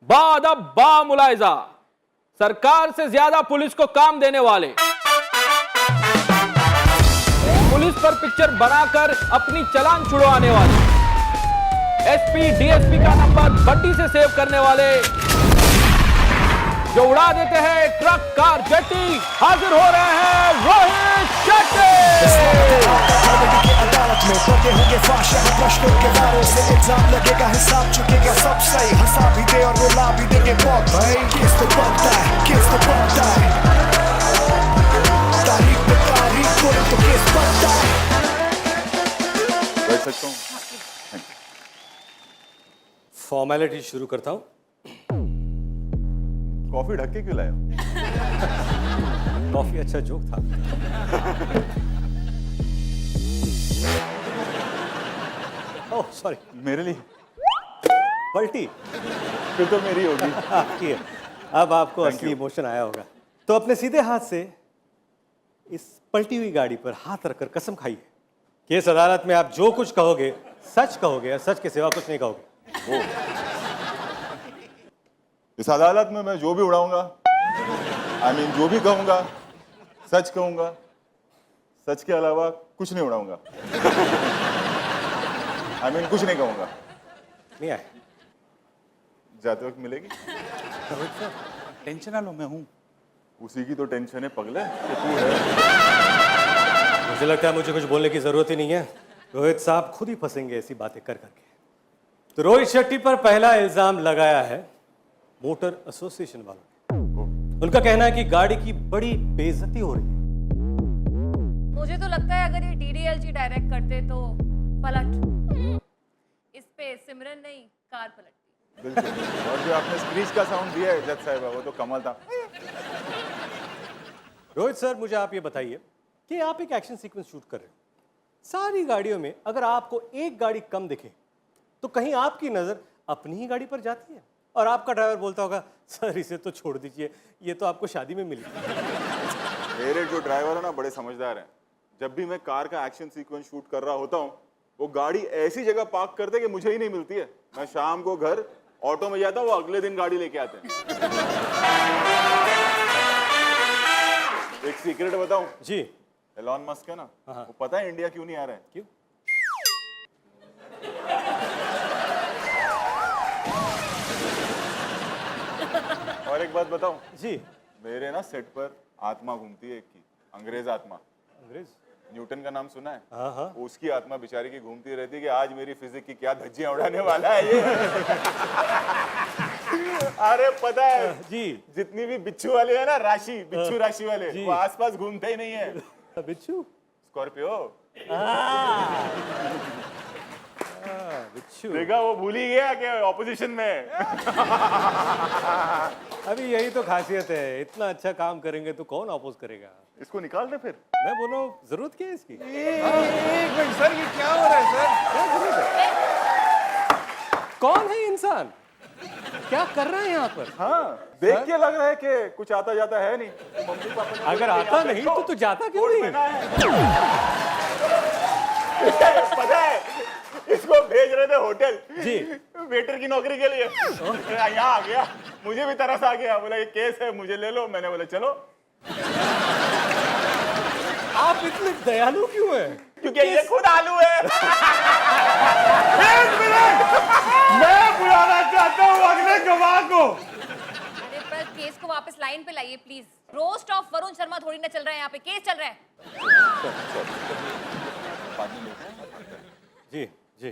बाअदब बामुलायजा सरकार से ज्यादा पुलिस को काम देने वाले, पुलिस पर पिक्चर बनाकर अपनी चालान छुड़वाने वाले, एसपी डीएसपी का नंबर बड्डी से सेव करने वाले, जो उड़ा देते हैं ट्रक कार जेटी, हाजिर हो रहे हैं रोहित शेट्टी। अदालत में पड़े होंगे फाश प्रश्नों के बारे से इल्जाम लगेगा, हिसाब चुकेगा सब सही, हंसा भी दे और रुला भी देंगे बहुत भाई। केस तो बनता है, केस तो बनता है, तारीख पे तारीख बोले तो केस बनता है। बैठ सकता हूँ? फॉर्मेलिटी शुरू करता हूँ। कॉफी ढक के क्यों लाया? कॉफी अच्छा जोक था। ओह सॉरी, मेरे लिए? पलटी फिर तो मेरी होगी। आपकी है। अब आपको असली इमोशन आया होगा, तो अपने सीधे हाथ से इस पलटी हुई गाड़ी पर हाथ रखकर कसम खाइए कि इस अदालत में आप जो कुछ कहोगे सच कहोगे और सच के सिवा कुछ नहीं कहोगे। इस अदालत में मैं जो भी उड़ाऊंगा, जो भी कहूंगा, सच कहूंगा, सच के अलावा कुछ नहीं उड़ाऊंगा। कुछ नहीं कहूंगा। नहीं आए जाते वक्त मिलेगी? टेंशन ना लो, मैं हूं। उसी की तो टेंशन है पगले कि तू है। मुझे लगता है मुझे कुछ बोलने की जरूरत ही नहीं है, रोहित साहब खुद ही फंसेंगे ऐसी बातें कर करके। तो रोहित शेट्टी पर पहला इल्जाम लगाया है मोटर एसोसिएशन वालों ने। उनका कहना है कि गाड़ी की बड़ी बेइज्जती हो रही है। मुझे तो लगता है अगर ये डीडीएलजी डायरेक्ट करते तो पलट, इस पे सिमरन नहीं कार पलटती। बिल्कुल। और जो आपने स्क्रीच का साउंड दिया है जज साहिबा, वो तो कमाल था। रोहित सर, मुझे आप ये बताइए कि आप एक एक्शन सीक्वेंस शूट कर रहे हो, सारी गाड़ियों में अगर आपको एक गाड़ी कम दिखे तो कहीं आपकी नजर अपनी ही गाड़ी पर जाती है और आपका ड्राइवर बोलता होगा सर इसे तो छोड़ दीजिए, ये तो आपको शादी में मिली। मेरे जो ड्राइवर है ना बड़े समझदार हैं। जब भी मैं कार का एक्शन सीक्वेंस शूट कर रहा होता हूँ, वो गाड़ी ऐसी जगह पार्क करते कि मुझे ही नहीं मिलती है। मैं शाम को घर ऑटो में जाता हूँ, वो अगले दिन गाड़ी लेके आते हैं। एक सीक्रेट बताऊं? जी। एलॉन मस्क है ना, वो पता है इंडिया क्यों नहीं आ रहा है? क्यों? और एक बात बताऊं? जी। मेरे ना सेट पर आत्मा घूमती है, एक की अंग्रेज आत्मा। अंग्रेज? न्यूटन का नाम सुना है? हाँ हाँ। उसकी आत्मा बेचारी की घूमती रहती है कि आज मेरी फिजिक्स की क्या धज्जियां उड़ाने वाला है ये। अरे पता है जी, जितनी भी बिच्छू वाले हैं ना, राशि बिच्छू राशि वाले, वो आसपास घूमते ही नहीं है। बिच्छू? स्कॉर्पियो। बिच्छू। देखा, वो भूल ही गया कि ऑपोजिशन में। अभी यही तो खासियत है, इतना अच्छा काम करेंगे तो कौन अपोज करेगा। इसको निकाल दे फिर। मैं बोलो जरूरत क्या है इसकी? एक मिनट सर, ये क्या हो रहा है सर? क्या जरूरत है? कौन है इंसान, क्या कर रहा है यहाँ पर? हाँ, देख के लग रहा है कि कुछ आता जाता है नहीं। मम्मी पापा ने अगर आता नहीं तो जाता क्यों नहीं? पता है, इसको भेज रहे थे होटल जी, वेटर की नौकरी के लिए। यहाँ आ गया, मुझे भी तरस आ गया। बोला ये केस है, मुझे ले लो। मैंने बोला चलो। आप इतने दयालु क्यों हैं? क्योंकि ये खुद आलू है। एक मिनट, मैं बुलाना चाहता हूँ अगले गवाह को। अरे पर केस को वापस लाइन पे लाइए please. Roast of Varun Sharma थोड़ी ना चल रहा है, यहाँ पे केस चल रहा है। जी जी,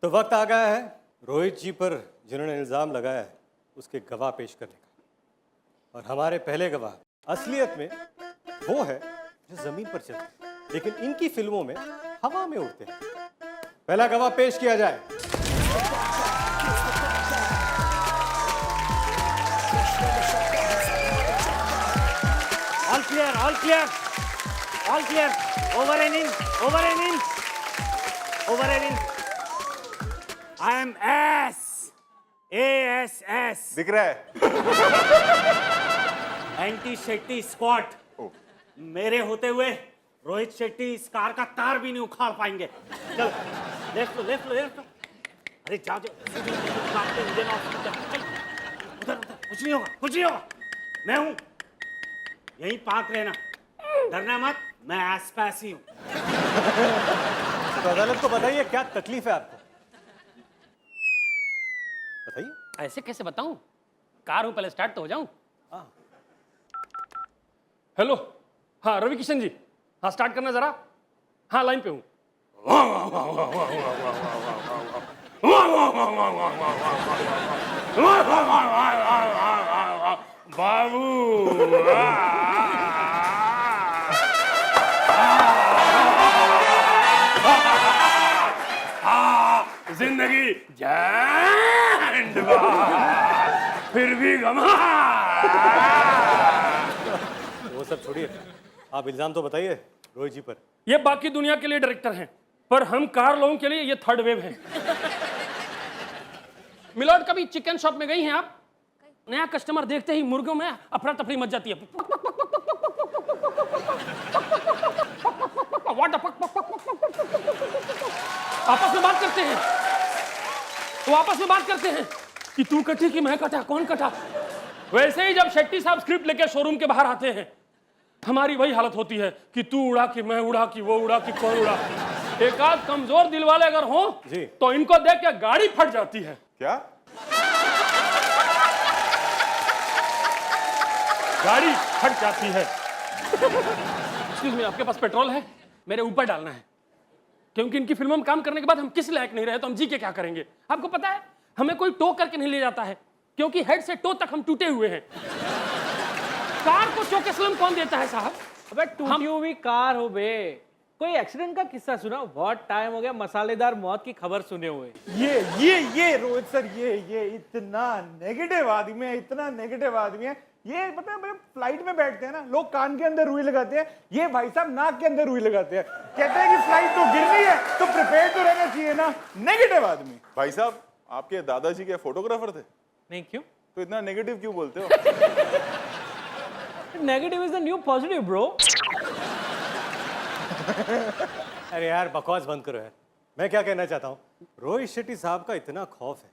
तो वक्त आ गया है रोहित जी पर जिन्होंने इल्जाम लगाया है उसके गवाह पेश करने का। और हमारे पहले गवाह असलियत में वो है जो जमीन पर चलते हैं, लेकिन इनकी फिल्मों में हवा में उड़ते हैं। पहला गवाह पेश किया जाए। All clear, all clear, all clear. Over and in, over and in, over and in. I am S, ASS. दिख रहा है? Anti Shetty squad. मेरे होते हुए रोहित शेट्टी इस कार का तार भी नहीं उखाड़ पाएंगे। चल, लेफ्ट लो, लेफ्ट लो, लेफ्ट लो। अरे जाओ जाओ, इंजन ऑफ। कुछ नहीं होगा, कुछ नहीं होगा। मैं हूं, यहीं पाक रहना, डरना मत, मैं आसपास ही हूं। तो अदालत को बताइए क्या तकलीफ है आपको, बताइए। ऐसे कैसे बताऊं? कार हूं, पहले स्टार्ट तो हो जाऊं। हाँ। हेलो, हाँ रवि किशन जी, हाँ स्टार्ट करना जरा। हाँ लाइन पे हूं। बाबू जिंदगी फिर भी गमा। वो सब छोड़िए, आप इल्जाम तो बताइए रोहित जी पर। ये बाकी दुनिया के लिए डायरेक्टर हैं, पर हम कार लोगों के लिए ये थर्ड वेव है। मिलॉर्ड, कभी चिकन शॉप में गई हैं आप? नया कस्टमर देखते ही मुर्गों में अफरा तफरी मच जाती है। आपस में बात करते हैं, वो आपस में बात करते हैं कि तू कटी कि मैं कटा, कौन कटा। वैसे ही जब शेट्टी साहब स्क्रिप्ट लेके शोरूम के बाहर आते हैं, हमारी वही हालत होती है कि तू उड़ा कि मैं उड़ा कि वो उड़ा कि कौन उड़ा। एक आध कमजोर दिल वाले अगर हो जी। तो इनको देख के गाड़ी फट जाती है। क्या? गाड़ी फट जाती है। एक्सक्यूज मी, आपके पास पेट्रोल है? मेरे ऊपर डालना है, क्योंकि इनकी फिल्मों में काम करने के बाद हम किस लायक नहीं रहे तो हम जी के क्या करेंगे। आपको पता है हमें कोई टो करके नहीं ले जाता है, क्योंकि हेड से टो तक हम टूटे हुए हैं। कार को चौके सलाम कौन देता है साहब? अबे टूटी हुई कार हो बे, कोई एक्सीडेंट का किस्सा सुना? बहुत टाइम हो गया मसालेदार मौत की खबर सुने हुए। ये रोहित सर, ये इतना नेगेटिव आदमी है, इतना नेगेटिव आदमी है। ये पता है, फ्लाइट में बैठते हैं ना, लोग कान के अंदर रुई लगाते हैं, ये भाई साहब नाक के अंदर रुई लगाते हैं। कहते हैं कि फ्लाइट तो गिरनी है तो प्रिपेयर तो रहना चाहिए ना। नेगेटिव आदमी। भाई साहब, आपके दादाजी के फोटोग्राफर थे? नहीं, क्यों? तो इतना नेगेटिव क्यों बोलते हो? Negative is the new positive bro. अरे यार बकवास बंद करो यार। मैं क्या कहना चाहता हूँ, रोहित शेट्टी साहब का इतना खौफ है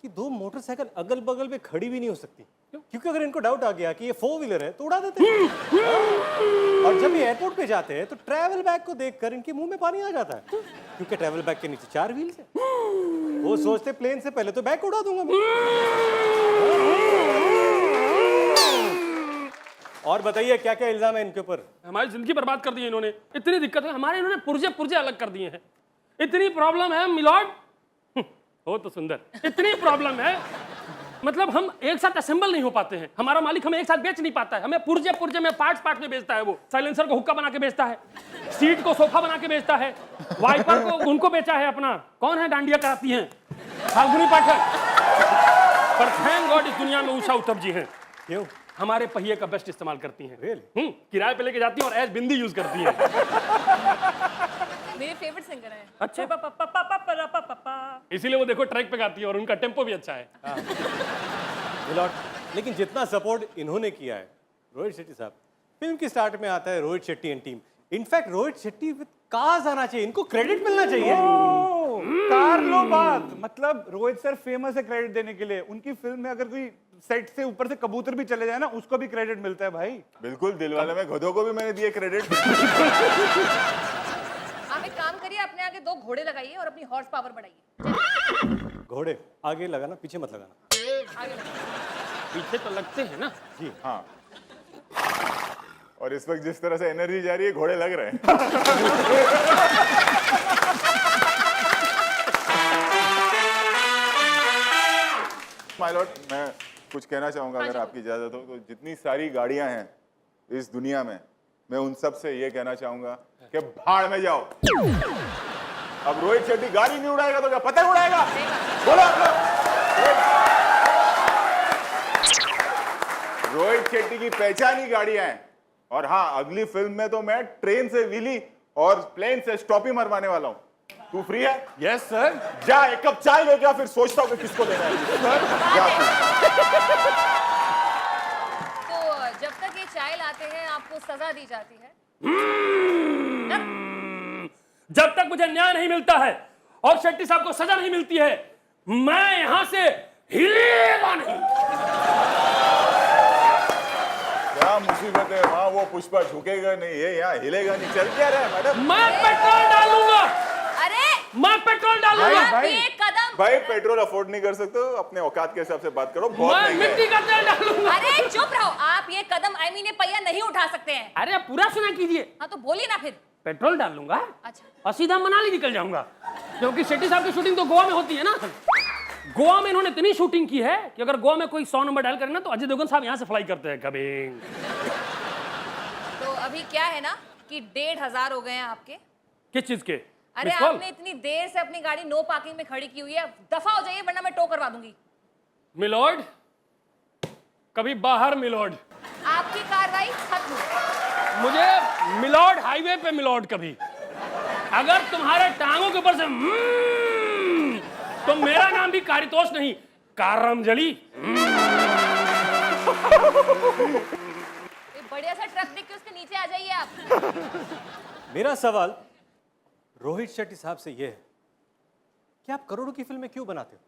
कि दो मोटरसाइकिल अगल बगल में खड़ी भी नहीं हो सकती, क्योंकि अगर इनको डाउट आ गया कि ये 4 व्हीलर है तो उड़ा देते हैं। और जब ये एयरपोर्ट पे जाते हैं तो ट्रैवल बैग को देखकर इनके मुंह में पानी आ जाता है, क्योंकि ट्रैवल बैग के नीचे 4 व्हील्स है। वो सोचते प्लेन से पहले तो बैग को उड़ा दूंगा मैं। और बताइए क्या क्या इल्जाम है इनके ऊपर? हमारी जिंदगी बर्बाद कर दी है इन्होंने। इतनी दिक्कत है हमारे, इन्होंने पुर्जे पुर्जे अलग कर दिए हैं। इतनी प्रॉब्लम है मिलॉर्ड, हो तो सुंदर। इतनी प्रॉब्लम है, मतलब हम एक साथ असेंबल नहीं हो पाते हैं। हमारा मालिक हमें एक साथ बेच नहीं पाता है, हमें पुर्जे पुर्जे में पार्ट में बेचता है। वो साइलेंसर को हुक्का बना के बेचता है, सीट को सोफा बना के बेचता है, वाइपर को उनको बेचा है अपना। कौन है डांडिया कराती हैं? फाल्गुनी पाठक। पर थैंक गॉड इस दुनिया में उषा उत्तम जी हैं। क्यों? हमारे पहिए का बेस्ट इस्तेमाल करती हैं। Really? किराए पे लेके जाती हैं और एज बिंदी यूज करती हैं। मेरे फेवरेट सिंगर हैं। अच्छा। इसीलिए वो देखो ट्रैक पे गाती है और उनका टेम्पो भी अच्छा है। मिलॉर्ड, लेकिन जितना सपोर्ट इन्होंने किया है रोहित शेट्टी साहब, फिल्म की स्टार्ट में आता है Rohit Shetty and team. In fact Rohit Shetty with cars आना चाहिए, इनको क्रेडिट मिलना चाहिए। कार लो बात, मतलब रोहित सर फेमस है क्रेडिट देने के लिए। उनकी फिल्म में अगर कोई सेट से ऊपर से कबूतर भी चले जाए ना, उसको भी क्रेडिट मिलता है भाई। बिल्कुल, दिलवाले में गधों को भी मैंने दिए क्रेडिट। आप एक काम करिए, अपने आगे 2 घोड़े लगाइए और अपनी हॉर्स पावर बढ़ाइए। घोड़े आगे लगाना, पीछे मत लगाना। आगे लगाइए। पीछे तो लगते हैं ना जी। हाँ, और इस वक्त जिस तरह से एनर्जी जा रही है, घोड़े लग रहे हैं। माय लॉर्ड, मैं कुछ कहना चाहूंगा अगर आपकी इजाजत हो। तो जितनी सारी गाड़ियां हैं इस दुनिया में, मैं उन सब से ये कहना चाहूंगा कि भाड़ में जाओ। अब रोहित शेट्टी गाड़ी नहीं उड़ाएगा तो क्या पतंग उड़ाएगा? बोलो आप लोग। रोहित शेट्टी की पहचान ही गाड़ियां हैं। और हाँ, अगली फिल्म में तो मैं ट्रेन से व्हीली और प्लेन से स्टॉपी मरवाने वाला हूं। तू फ्री है? Yes sir. जा एक कप चाय लेके आ, फिर सोचता हूँ कि किसको देना है। जा तू। तो जब तक ये चाय लाते हैं आपको सजा दी जाती है। जब तक मुझे न्याय नहीं मिलता है और शेट्टी साहब को सजा नहीं मिलती है, मैं यहां से हिलेगा नहीं। वो पुष्पा झुकेगा नहीं, ये यहाँ हिलेगा नहीं, चल क्या रहा है मैडम? मैं पेट्रोल डालूंगा, अरे मैं पेट्रोल डालूंगा। आप ये कदम, भाई पेट्रोल अफोर्ड नहीं कर सकते हो, अपने औकात के हिसाब से बात करो, बहुत मैं महंगा मिट्टी है। का तेल डालूंगा। अरे चुप रहो आप, ये कदम आई मीन ये पहिया नहीं उठा सकते हैं। अरे आप पूरा सुना कीजिए। हाँ तो बोलिए ना फिर। पेट्रोल डाल लूंगा अच्छा और सीधा मनाली निकल जाऊंगा, क्योंकि शेट्टी साहब की शूटिंग तो गोवा में होती है ना। गोवा में इन्होंने इतनी शूटिंग की है कि अगर गोवा में कोई 100 नंबर डायल करे ना तो अजय देवगन साहब यहाँ से फ्लाई करते हैं कभी। तो अभी क्या है ना कि 1500 हो गए हैं आपके। किस चीज के? अरे Miss call? आपने इतनी देर से अपनी गाड़ी नो पार्किंग में खड़ी की हुई है, दफा हो जाइए वरना मैं टो करवा दूंगी। मिलोड, कभी बाहर मिलोड, आपकी कार्रवाई खत्म। मुझे मिलोड हाईवे पे मिलोड कभी। अगर तुम्हारे टांगों के ऊपर से तो मेरा नाम भी कारितोष नहीं, कारमजली। बढ़िया सा ट्रक देख के उसके नीचे आ जाइए आप। मेरा सवाल रोहित शेट्टी साहब से यह है कि आप करोड़ों की फिल्में क्यों बनाते हो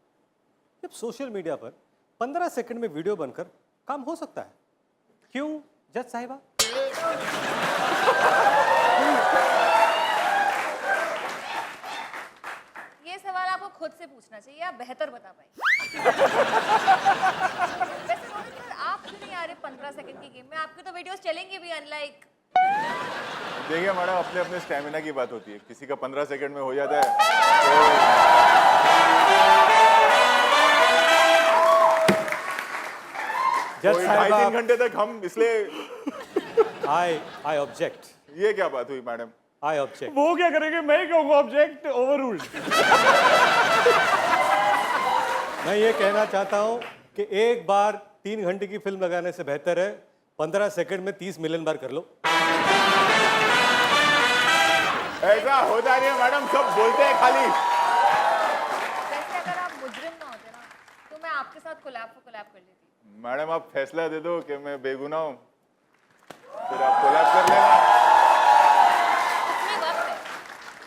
जब सोशल मीडिया पर 15 सेकंड में वीडियो बनकर काम हो सकता है? क्यों जज साहिबा? ये सवाल आपको खुद से पूछना चाहिए, आप बेहतर बता पाएंगे। वैसे रोहित सर आप क्यों नहीं आ रहे 15 सेकंड की गेम में? आपकी तो वीडियोस चलेंगी भी अनलाइक। देखिए मैडम, अपने अपने स्टेमिना की बात होती है, किसी का 15 सेकंड में हो जाता है जज कोई साहिबा 2.5-3 घंटे तक हम इसलिए। आई ऑब्जेक्ट, ये क्या बात हुई मैडम? I object. वो क्या करेंगे? मैं ही कहूंगा ऑब्जेक्ट ओवर रूल्ड। मैं ये कहना चाहता हूं कि एक बार 3 घंटे की फिल्म लगाने से बेहतर है 15 सेकंड में 30 मिलियन बार कर लो। ऐसा होता नहीं है मैडम, सब बोलते हैं खाली। वैसे अगर आप मुजरिम ना होते ना तो मैं आपके साथ कोलैब कर लेती। मैडम आप फैसला दे दो कि मैं बेगुनाह हूँ, फिर आप कोलैब कर लेना। उसमें वक्त है,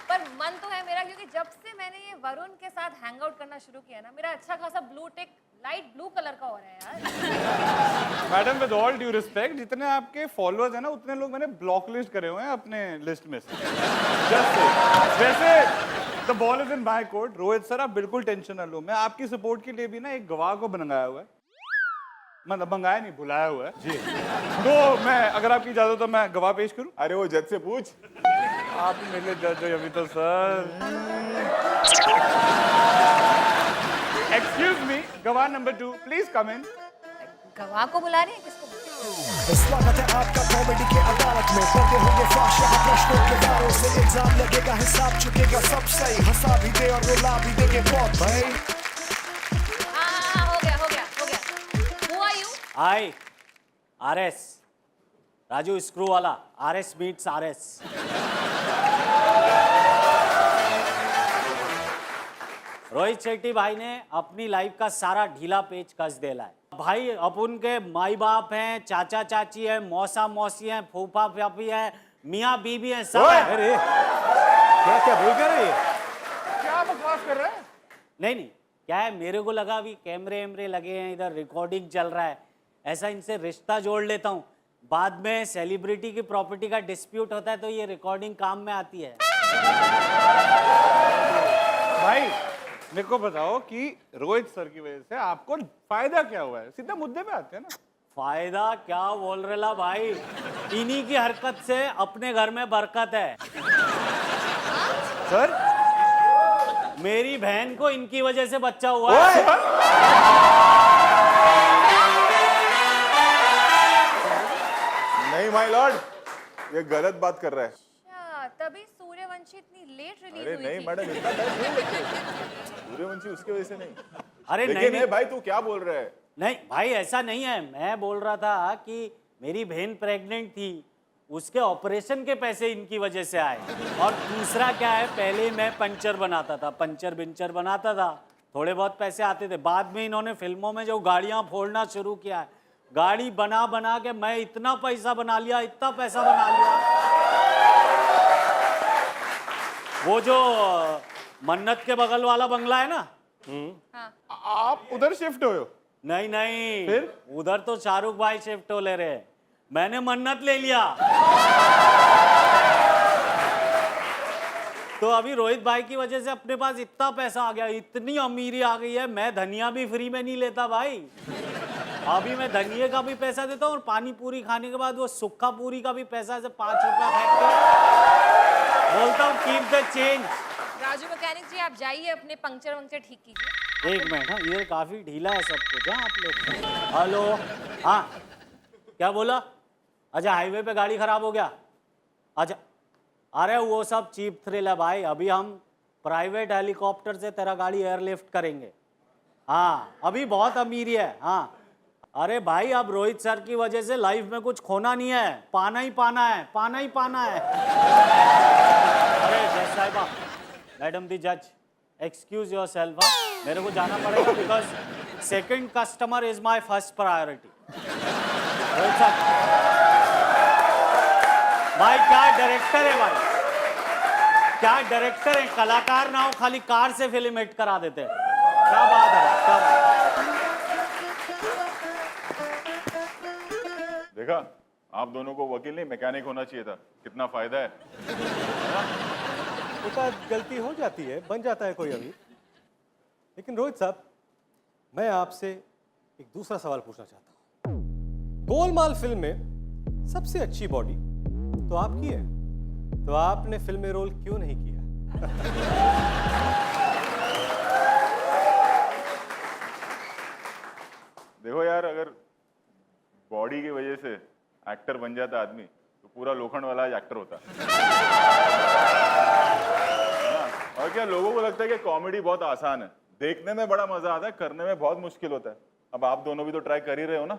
पर मन तो है मेरा, क्योंकि जब से मैंने ये वरुण के साथ हैंग आउट करना शुरू किया ना, मेरा अच्छा खासा blue tick light blue colour का हो रहा है यार। Madam with all due respect, जितने आपके फॉलोअर्स हैं ना उतने लोग मैंने ब्लॉक लिस्ट करे हुए हैं अपने लिस्ट में से। जस्ट वैसे the ball is in my court. Rohit sir आप बिल्कुल टेंशन ना लो, मैं आपकी सपोर्ट के लिए भी ना एक गवाह को मंगाया हुआ है, मतलब मंगाया नहीं बुलाया हुआ है जी। तो मैं अगर आपकी इजाजत हो मैं गवाह पेश करूं? अरे वो जज से पूछ। आप ही मेरे लिए जज हो अभी तो सर। एक्सक्यूज मी, गवाह नंबर 2 प्लीज कम इन। गवाह को बुला रही है? किसको? स्वागत है आपका कॉमेडी के अदालत में, पर्दे होंगे फाश यहाँ प्रश्नों के दारों से, इल्जाम लगेगा हिसाब चुकेगा सब सही, हंसा भी दे और रुला भी देंगे बहुत भाई। हाँ हो गया हो गया हो गया। Who are you? I, RS, Raju screw वाला, RS meets RS। Rohit Shetty भाई ने अपनी लाइफ का सारा ढीला पेच कस देला है भाई। अपन के माई बाप हैं, चाचा चाची हैं, मौसा मौसी हैं, फूफा फाफी हैं, मियाँ बीबी हैं, सब हैं। अरे क्या क्या बोल कर रहे हैं? क्या बकवास कर रहे हैं? नहीं क्या है, मेरे को लगा अभी कैमरे वैमरे लगे हैं, इधर रिकॉर्डिंग चल रहा है, ऐसा इनसे रिश्ता जोड़ लेता हूँ, बाद में सेलिब्रिटी की प्रॉपर्टी का डिस्प्यूट होता है तो ये रिकॉर्डिंग काम में आती है। भाई मेरे को बताओ कि रोहित सर की वजह से आपको फायदा क्या हुआ है? सीधा मुद्दे पे आते हैं ना। फायदा क्या बोल रहा भाई, इन्हीं की हरकत से अपने घर में बरकत है। सर मेरी बहन को इनकी वजह से बच्चा हुआ है। नहीं माय लॉर्ड, ये गलत बात कर रहा है। अच्छा, तभी सूर्यवंशी इतनी लेट रिलीज अरे हुई नहीं थी। मैडम, इतना टाइम क्यों लगता है? सूर्यवंशी उसकी वजह से नहीं। अरे लेकिन नहीं ये भाई तू क्या बोल रहा है? नहीं भाई ऐसा नहीं है, मैं बोल रहा था कि मेरी बहन प्रेग्नेंट थी, उसके ऑपरेशन के पैसे इनकी वजह से आए। और दूसरा क्या है, पहले मैं पंचर बनाता था, पंचर बिंचर बनाता था, थोड़े बहुत पैसे आते थे। बाद में इन्होंने फिल्मों में जो गाड़ियां फोड़ना शुरू किया है, गाड़ी बना बना के मैं इतना पैसा बना लिया, इतना पैसा बना लिया। वो जो मन्नत के बगल वाला बंगला है ना, हाँ। आप उधर शिफ्ट हो? नहीं नहीं, फिर? उधर तो शाहरुख भाई शिफ्ट हो ले रहे हैं, मैंने मन्नत ले लिया। तो अभी रोहित भाई की वजह से अपने पास इतना पैसा आ गया, इतनी अमीरी आ गई है, मैं धनिया भी फ्री में नहीं लेता भाई। अभी मैं धनिये का भी पैसा देता हूँ और पानी पूरी खाने के बाद वो सुक्खा पूरी का भी पैसा से 5 रुपया फेंक के बोलता हूँ keep the change. Raju mechanic ji, आप जाइए अपने पंक्चर वंक्चर ठीक कीजिए। एक मिनट, हाँ ये काफी ढीला है सब कुछ। हाँ आप लोग, हेलो, हाँ क्या बोला? अच्छा हाईवे पे गाड़ी खराब हो गया। अच्छा, अरे वो सब चीप थ्रिल है भाई, अभी हम प्राइवेट हेलीकॉप्टर से तेरा गाड़ी एयरलिफ्ट करेंगे। हाँ अभी बहुत अमीरी है। हाँ अरे भाई अब रोहित सर की वजह से लाइफ में कुछ खोना नहीं है, पाना ही पाना है, पाना ही पाना है। अरे जज साहिबा, मैडम दी जज, एक्सक्यूज योर सेल्फ, मेरे को जाना पड़ेगा because second customer is my first priority. Rohit sir भाई क्या डायरेक्टर है भाई, क्या डायरेक्टर है, कलाकार ना हो खाली कार से फिल्म हिट करा देते हैं। क्या बात है भाई, क्या बात। देखा, आप दोनों को वकील नहीं मैकेनिक होना चाहिए था, कितना फायदा है। एक आध गलती हो जाती है, बन जाता है कोई अभी। लेकिन रोहित साहब, मैं आपसे एक दूसरा सवाल पूछना चाहता हूं। गोलमाल फिल्म में सबसे अच्छी बॉडी तो आपकी है, तो आपने फिल्म में रोल क्यों नहीं किया? देखो यार, अगर बॉडी की वजह से एक्टर बन जाता आदमी तो पूरा लोखंड वाला एक्टर होता। और क्या लोगों को लगता है कि कॉमेडी बहुत आसान है, देखने में बड़ा मजा आता है, करने में बहुत मुश्किल होता है। अब आप दोनों भी तो ट्राई कर ही रहे हो ना।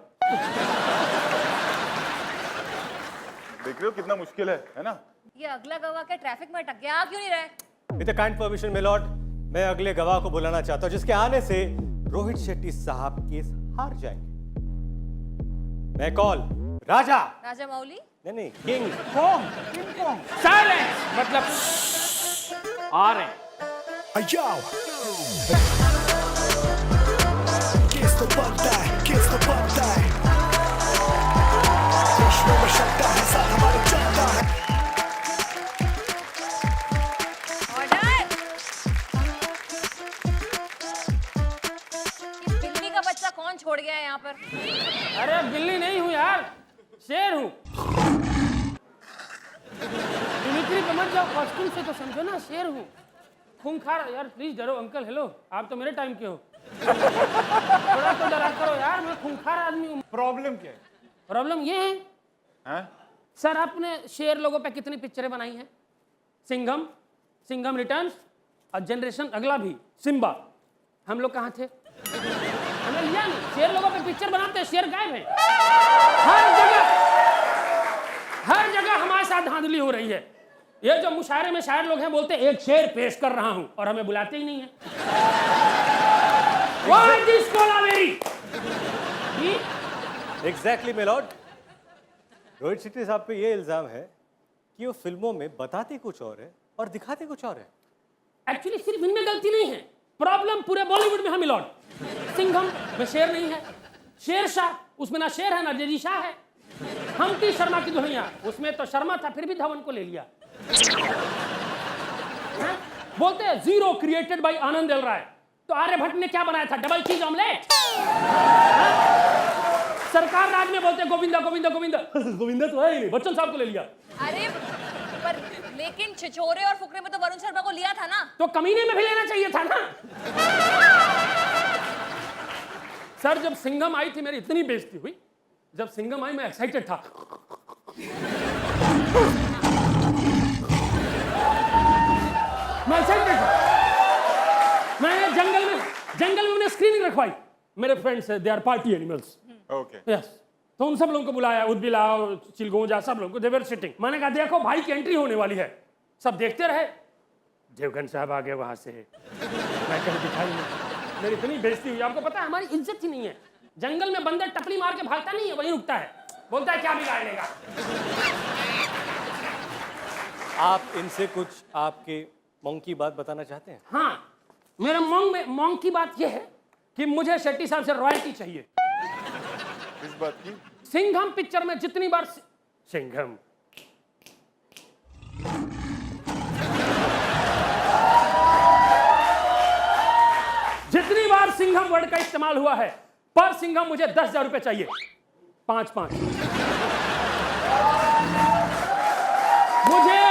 देख रहे हो कितना मुश्किल है ना? ये अगला गवाह के ट्रैफिक में अटक गया, आ क्यों नहीं रहे? With the kind permission my Lord, मैं अगले गवाह को बुलाना चाहता हूं जिसके आने से रोहित शेट्टी साहब केस हार जाएंगे। मैं कॉल राजा, राजा मौली, नहीं किंग कौन? साइलेंस, मतलब आ रहे हैं। Yo, केस तो बनता है, केस तो बनता है, दुश्मन में शक्ता है, साथ हमारे चलता है। ऑर्डर। ये बिल्ली का बच्चा कौन छोड़ गया है यहाँ पर? अरे बिल्ली नहीं हूं यार, शेर हूं। मिमिक्री पे मत जाओ, कॉस्ट्यूम से तो समझो ना, शेर हूं। खूंखार यार, प्लीज डरो अंकल। हेलो, आप तो मेरे टाइम के हो। थोड़ा तो डरा करो यार, मैं खूंखार आदमी हूं। प्रॉब्लम क्या है? प्रॉब्लम ये है हैं? सर, आपने शेर लोगों पे कितनी पिक्चरें बनाई हैं? सिंघम, सिंघम रिटर्न्स, और जनरेशन अगला भी सिम्बा। हम लोग कहाँ थे? हमें लिया नहीं। शेर लोगों पे पिक्चर बनाते हैं, शेर गायब है। हर जगह हमारे साथ धांधली हो रही है। ये जो मुशायरे में शायर लोग हैं, बोलते हैं एक शेर पेश कर रहा हूं, और हमें बुलाते ही नहीं है। Why this Kolaveri? Exactly my Lord. Rohit Shetty साहब पे ये इल्जाम है कि वो फिल्मों में बताते कुछ और है और दिखाते कुछ और है। एक्चुअली सिर्फ इनमें गलती नहीं है, प्रॉब्लम पूरे बॉलीवुड में है मिलॉर्ड। सिंघम में शेर नहीं है, शेरशाह उसमें ना शेर है ना जेजी शाह है। हम्टी शर्मा की दुल्हनिया, उसमें तो शर्मा था, फिर भी धवन को ले लिया। बोलते हैं zero created by Anand L Rai, तो आर्यभट्ट ने क्या बनाया था? डबल चीज ऑमलेट। सरकार राज में बोलते हैं गोविंदा गोविंदा गोविंदा, गोविंदा तो है ही नहीं, बच्चन साहब को ले लिया। अरे पर लेकिन छिछोरे और फुकरे में तो वरुण शर्मा को लिया था ना। तो कमीने में भी लेना चाहिए था ना। सर जब सिंघम आई थी मेरी इतनी बेइज्जती हुई, जब सिंघम आई मैं एक्साइटेड था। मैं एक्साइटेड था। मैं जंगल में उन्हें स्क्रीनिंग रखवाई। मेरे friends they are party animals. Okay. Yes, तो उन सब लोगों को बुलाया, उदबिलाव, चिलगोजा, सब लोगों को। दे वर सिटिंग। मैंने कहा देखो भाई की एंट्री होने वाली है। सब देखते रहे। देवगन साहब आ गए वहां से, मैं कहीं दिखाई नहीं। मेरी इतनी बेइज्जती हुई, आपको पता है हमारी इज्जत ही नहीं है। जंगल में बंदर टपली मार के भागता नहीं है, वहीं रुकता है, बोलता है क्या बिगाड़ लेगा। आप इनसे कुछ आपके मोंग की बात बताना चाहते हैं? हाँ, मेरे मोंग की बात यह है कि मुझे शेट्टी साहब से रॉयल्टी चाहिए। इस बात की? सिंघम पिक्चर में जितनी बार सिंघम जितनी बार सिंघम वर्ड का इस्तेमाल हुआ है, पर सिंघम मुझे 10,000 रुपए चाहिए। 5-5 मुझे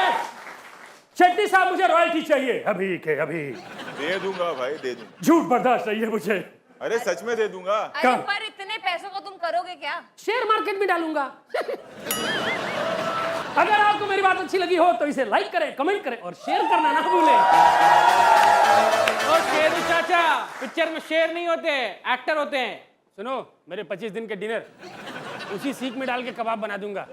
शेट्टी साहब, मुझे रॉयल्टी चाहिए अभी के अभी। दे दूंगा भाई, दे दूंगा। झूठ बर्दाश्त नहीं है मुझे। अरे सच में दे दूंगा। अरे पर इतने पैसों को तुम करोगे क्या? शेयर मार्केट में डालूंगा। अगर आपको मेरी बात अच्छी लगी हो तो इसे लाइक करें, कमेंट करें और शेयर करना ना भूलें। ओ शेरू चाचा, पिक्चर में शेर नहीं होते, एक्टर होते हैं। सुनो, मेरे 25 दिन के डिनर उसी सीख में डाल के कबाब बना दूंगा।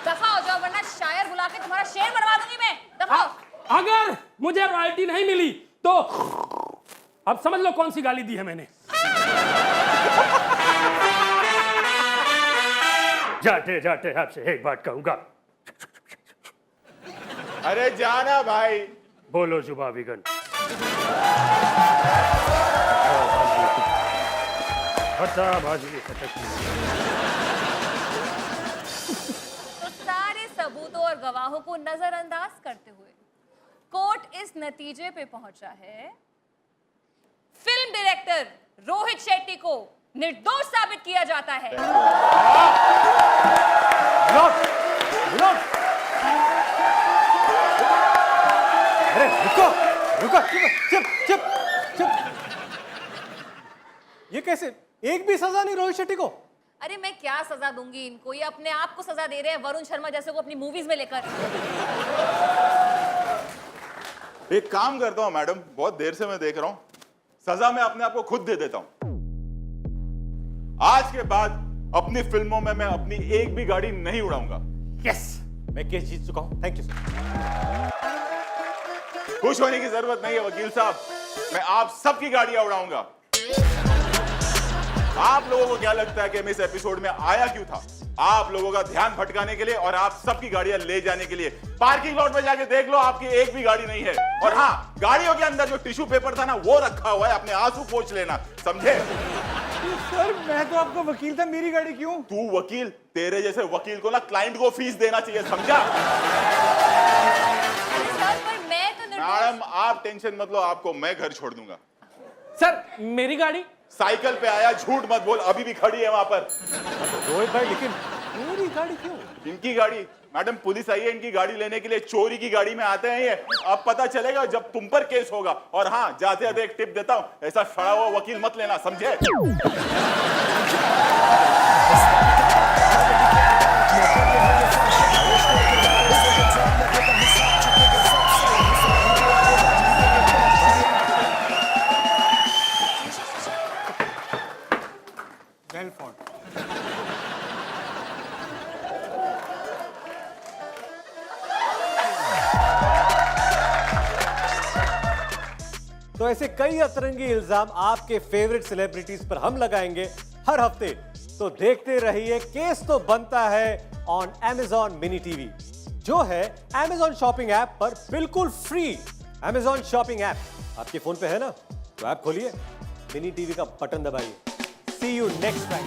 दफा हो जाओ वरना शायर बुला के तुम्हारा शेर बनवा दूंगी मैं। दफा हो। अगर मुझे रॉयल्टी नहीं मिली तो अब समझ लो कौन सी गाली दी है मैंने। जाते जाते आपसे एक बात कहूंगा। अरे जाना भाई। बोलो जुबा विगन। तो सारे सबूतों और गवाहों को नजरअंदाज करते हुए कोर्ट इस नतीजे पे पहुंचा है, फिल्म डायरेक्टर रोहित शेट्टी को निर्दोष साबित किया जाता है। अरे रुको रुको, चुप चुप चुप। ये कैसे? एक भी सजा नहीं रोहित शेट्टी को? अरे मैं क्या सजा दूंगी इनको, ये अपने आप को सजा दे रहे हैं वरुण शर्मा जैसे को अपनी मूवीज में लेकर। एक काम करता हूँ मैडम, बहुत देर से मैं देख रहा हूँ, सजा मैं अपने आप को खुद दे देता हूँ। आज के बाद अपनी फिल्मों में मैं अपनी एक भी गाड़ी नहीं उड़ाऊंगा। यस, मैं केस जीत चुका हूं। Thank you sir. खुश होने की जरूरत नहीं है वकील साहब, मैं आप सबकी गाड़ियां उड़ाऊंगा। आप लोगों को क्या लगता है कि मैं इस एपिसोड में आया क्यों था? आप लोगों का ध्यान भटकाने के लिए और आप सबकी गाड़ियां ले जाने के लिए। पार्किंग लॉट में जाके देख लो, आपकी एक भी गाड़ी नहीं है। और हाँ, गाड़ियों के अंदर जो टिश्यू पेपर था ना, वो रखा हुआ है, अपने आंसू पोंछ लेना, समझे? सर मैं तो आपका वकील था, मेरी गाड़ी क्यों? तू वकील? तेरे जैसे वकील को ना क्लाइंट को फीस देना चाहिए, समझा? अरे सर पर मैं तो मैडम आप टेंशन मत लो, आपको मैं घर छोड़ दूंगा। सर मेरी गाड़ी? साइकिल पे आया, झूठ मत बोल, अभी भी खड़ी है वहां पर। रोहित भाई, लेकिन मेरी गाड़ी क्यों? इनकी गाड़ी? मैडम पुलिस आई है इनकी गाड़ी लेने के लिए, चोरी की गाड़ी में आते हैं ये। अब पता चलेगा जब तुम पर केस होगा। और हाँ, जाते जाते एक टिप देता हूं, ऐसा सड़ा हुआ वकील मत लेना, समझे? तो ऐसे कई अतरंगी इल्जाम आपके फेवरेट सेलिब्रिटीज पर हम लगाएंगे हर हफ्ते। तो देखते रहिए केस तो बनता है ऑन Amazon मिनी टीवी, जो है Amazon शॉपिंग ऐप पर बिल्कुल फ्री। Amazon शॉपिंग ऐप आपके फोन पे है ना, तो ऐप खोलिए, मिनी टीवी का बटन दबाइए। सी यू नेक्स्ट टाइम।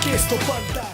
केस तो बनता है।